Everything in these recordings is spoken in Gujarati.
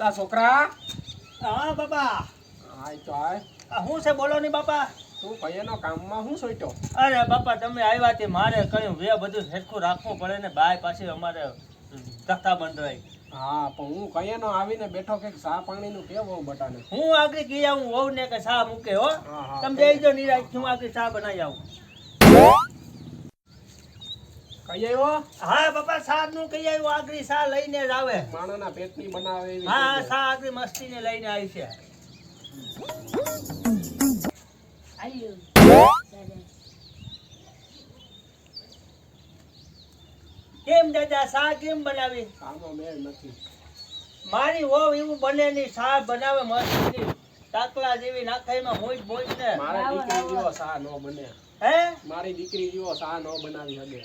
લા છોકરા. હા બાપા. આય તો આય. હું છે બોલો ની બાપા. તું કયાનો કામમાં હું સોઈટો? અરે બાપા તમે આવ્યા તે મારે કયું વે બધું હેરખું રાખવું પડે ને બાય પાછી અમારે તખતા બંધરાય. હા પણ હું કયાનો આવીને બેઠો કે ચા પાણીનું કેવું બટાને? હું આગળ ગઈ આવું વહુ ને કે ચા મૂકે હો. હા, તમે જઈજો નિરાશ હું આગળ ચા બનાવી આવું. કઈ આવ્યો? હા બાપા ચા નું કઈ આવ્યું આગળ ચા લઈને જ આવે. માણાના પેટની બનાવે એવી. હા ચા આગળ મસ્તી ને લઈને આવી છે. કેમ દાદા ચા કેમ બનાવી? આનો મેળ નથી. મારી વહુ એવું બને ની ચા બનાવે મસ્તી ટાકલા જેવી નાખાઈમાં મોજ મોજ ને. મારી દીકરી જેવો ચા નો બને. હે મારી દીકરી જેવો ચા નો બનાવી શકે.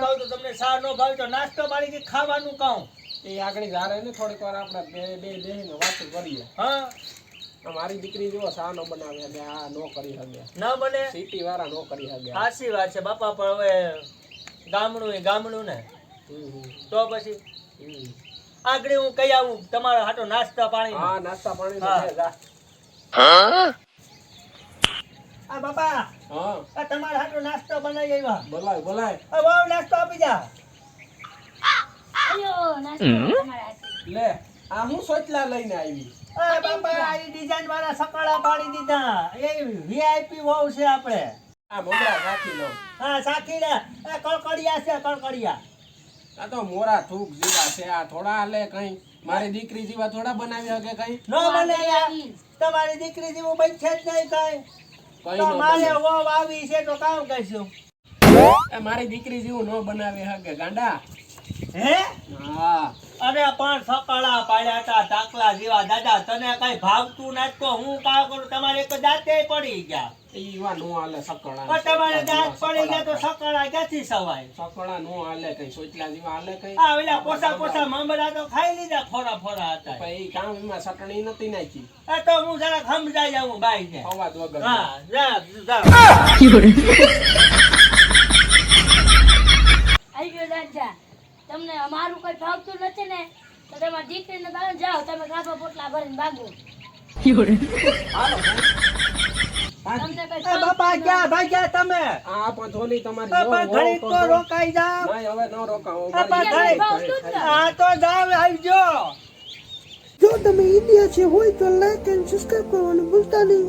કહું તો તમને ચા નો ભાવે તો નાસ્તો પાણી કે ખાવાનું કહું. એ આગળ જારે ને થોડીક વાર આપણે બે બેહીને વાતો કરીએ. હા મારી દીકરી જેવો ચા નો બનાવી શકે. આ નો કરી શકે. ન બને. સિટી વાળા નો કરી શકે. સાચી વાત છે બાપા પણ હવે ગામડું એ ગામડું ને તો પછી આગળ હું કઈ આવું તમારો હાટો નાસ્તા પાણી. હા નાસ્તા પાણી નો છે જા. આ બાપા હા આ તમારા હાટો નાસ્તો બનાવી આવ્યા. બોલાય બોલાય. આ વહુ નાસ્તો આપી જા. અયો નાસ્તો તમારા હાથે. લે આ હું સોચલા લઈને આવી. આ બાપા આ ડિઝાઇન વાળા સકાળા પાડી દીધા. એ વીઆઈપી વહુ છે આપણે. આ મોગરા રાખી લો. હા સાખી ને આ કળકડિયા છે કળકડિયા. આ તો મોરા થૂક જેવા છે. આ થોડા આલે કઈ મારી દીકરી જેવા થોડા બનાવી શકે કઈ? નો બને યાર. તમારી દીકરી જેવું બનશે જ નહીં કઈ. કઈ તો નો મારે બને. વહુ આવી છે તો કામ કરશું. એ મારી દીકરી જેવું નો બનાવી શકે ગાંડા. હે હા અરે પણ સકાળા પાડ્યા તા ટાકલા જેવા દાદા તને કઈ ભાવતું નથી તો હું કામ કરું તમારે એક દાંતે પડી ગયા. ઈવા નો હાલે સકળા. પણ તમારે દાંત પડી ગયા તો સકાળા ક્યાંથી સવાય? સકળા નો હાલે કઈ સોચલા જેવા હાલે કઈ. આ ઓલા પોસા મમરા તો ખાઈ લીધા ફોરા હતા. પણ ઈ કામ એમાં ચટણી નથી નાખી. આ તો હું જરાક સમજાઈ જાઉં બાઈ ને. અવાજ વગર. હા જા આયો દાદા તમને અમારું કોઈ ભાવતું નથી ને તો તમારી દીકરીને બાજુ જાઓ તમે કાપા પોટલા ભરીને ભાગો. હાલો તમને કોઈ એ બાપા ક્યાં ભાગ્યા તમે? આ પણ ધોલી તમારી બાપા વહુ ઘડીક તો કરજો. રોકાઈ જાવ. નહીં હવે ન રોકાવો. બાપા મારી ઘડીક. દીકરી ઘરે આ તો જાવ આવજો. જો તમે ઇન્ડિયા છે હોય તો લાઈક એન્ડ સબસ્ક્રાઇબ કરવાનું ભૂલતા નહીં.